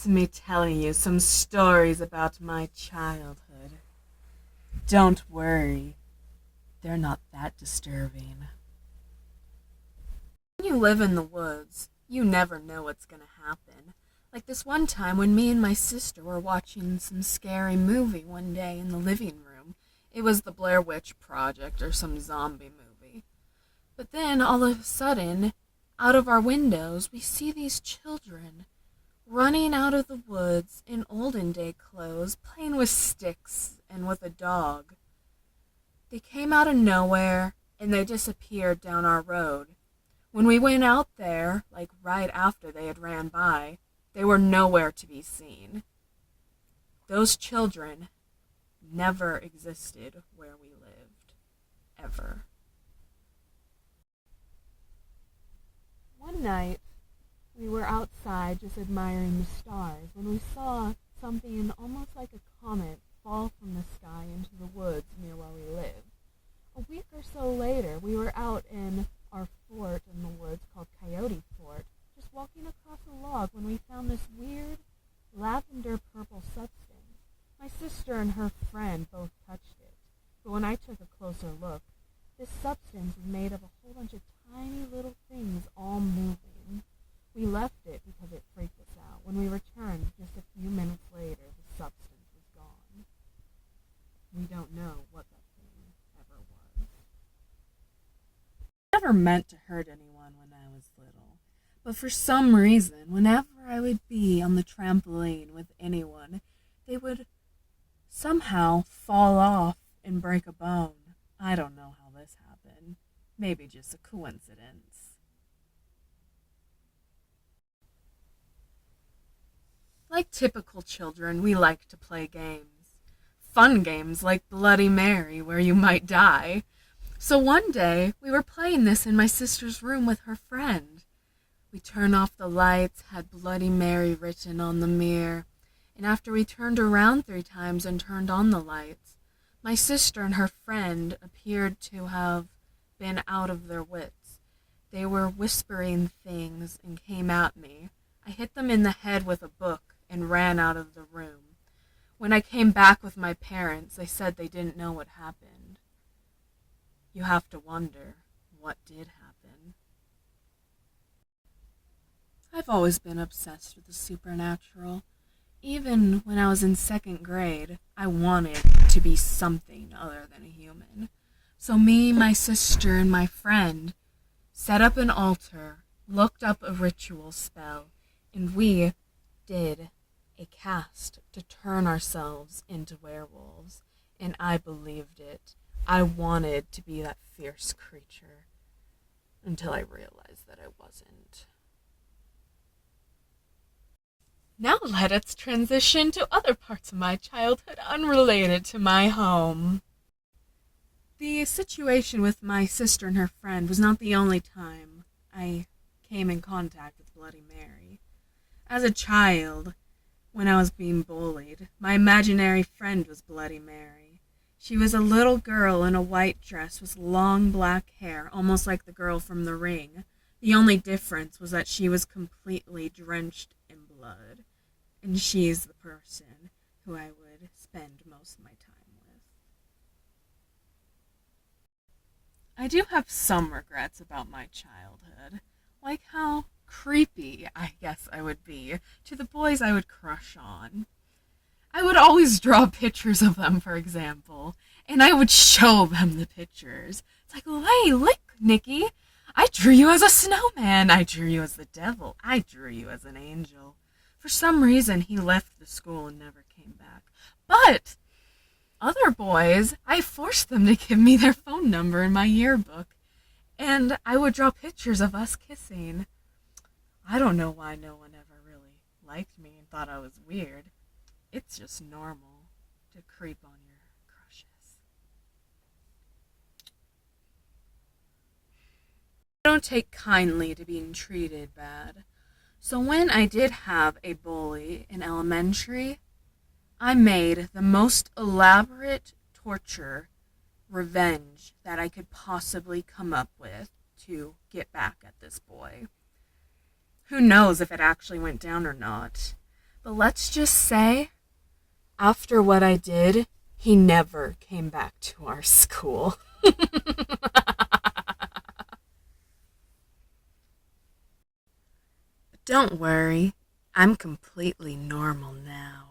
It's me telling you some stories about my childhood. Don't worry, they're not that disturbing. When you live in the woods, you never know what's gonna happen. Like this one time when me and my sister were watching some scary movie one day in the living room. It was the Blair Witch Project or some zombie movie. But then all of a sudden, out of our windows, we see these children running out of the woods in olden day clothes, playing with sticks and with a dog. They came out of nowhere and they disappeared down our road. When we went out there, like right after they had ran by, they were nowhere to be seen. Those children never existed where we lived, ever. One night, we were outside just admiring the stars when we saw something almost like a comet fall from the sky into the woods near where we lived. A week or so later, we were out in our fort in the woods called Coyote Fort, just walking across a log when we found this weird lavender purple substance. My sister and her friend both touched it, but when I took a closer look, this substance is made of a whole bunch of tiny little things all moving. We left it because it freaked us out. When we returned, just a few minutes later, the substance was gone. We don't know what that thing ever was. I never meant to hurt anyone when I was little, but for some reason, whenever I would be on the trampoline with anyone, they would somehow fall off and break a bone. I don't know how this happened. Maybe just a coincidence. Like typical children, we like to play games. Fun games like Bloody Mary, where you might die. So one day, we were playing this in my sister's room with her friend. We turned off the lights, had Bloody Mary written on the mirror, and after we turned around 3 times and turned on the lights, my sister and her friend appeared to have been out of their wits. They were whispering things and came at me. I hit them in the head with a book and ran out of the room. When I came back with my parents, they said they didn't know what happened. You have to wonder what did happen. I've always been obsessed with the supernatural. Even when I was in 2nd grade, I wanted to be something other than a human. So me, my sister, and my friend set up an altar, looked up a ritual spell, and we did a cast to turn ourselves into werewolves. And I believed it. I wanted to be that fierce creature until I realized that I wasn't. Now let us transition to other parts of my childhood unrelated to my home. The situation with my sister and her friend was not the only time I came in contact with Bloody Mary. As a child, when I was being bullied, my imaginary friend was Bloody Mary. She was a little girl in a white dress with long black hair, almost like the girl from The Ring. The only difference was that she was completely drenched in blood, and she's the person who I would spend most of my time with. I do have some regrets about my childhood, like how creepy I guess I would be to the boys I would crush on. I would always draw pictures of them, for example, and I would show them the pictures. It's like, hey, look, Nikki, I drew you as a snowman, I drew you as the devil, I drew you as an angel. For some reason, he left the school and never came back. But other boys, I forced them to give me their phone number in my yearbook, and I would draw pictures of us kissing. I don't know why no one ever really liked me and thought I was weird. It's just normal to creep on your crushes. I don't take kindly to being treated bad. So when I did have a bully in elementary, I made the most elaborate torture revenge that I could possibly come up with to get back at this boy. Who knows if it actually went down or not. But let's just say, after what I did, he never came back to our school. Don't worry, I'm completely normal now.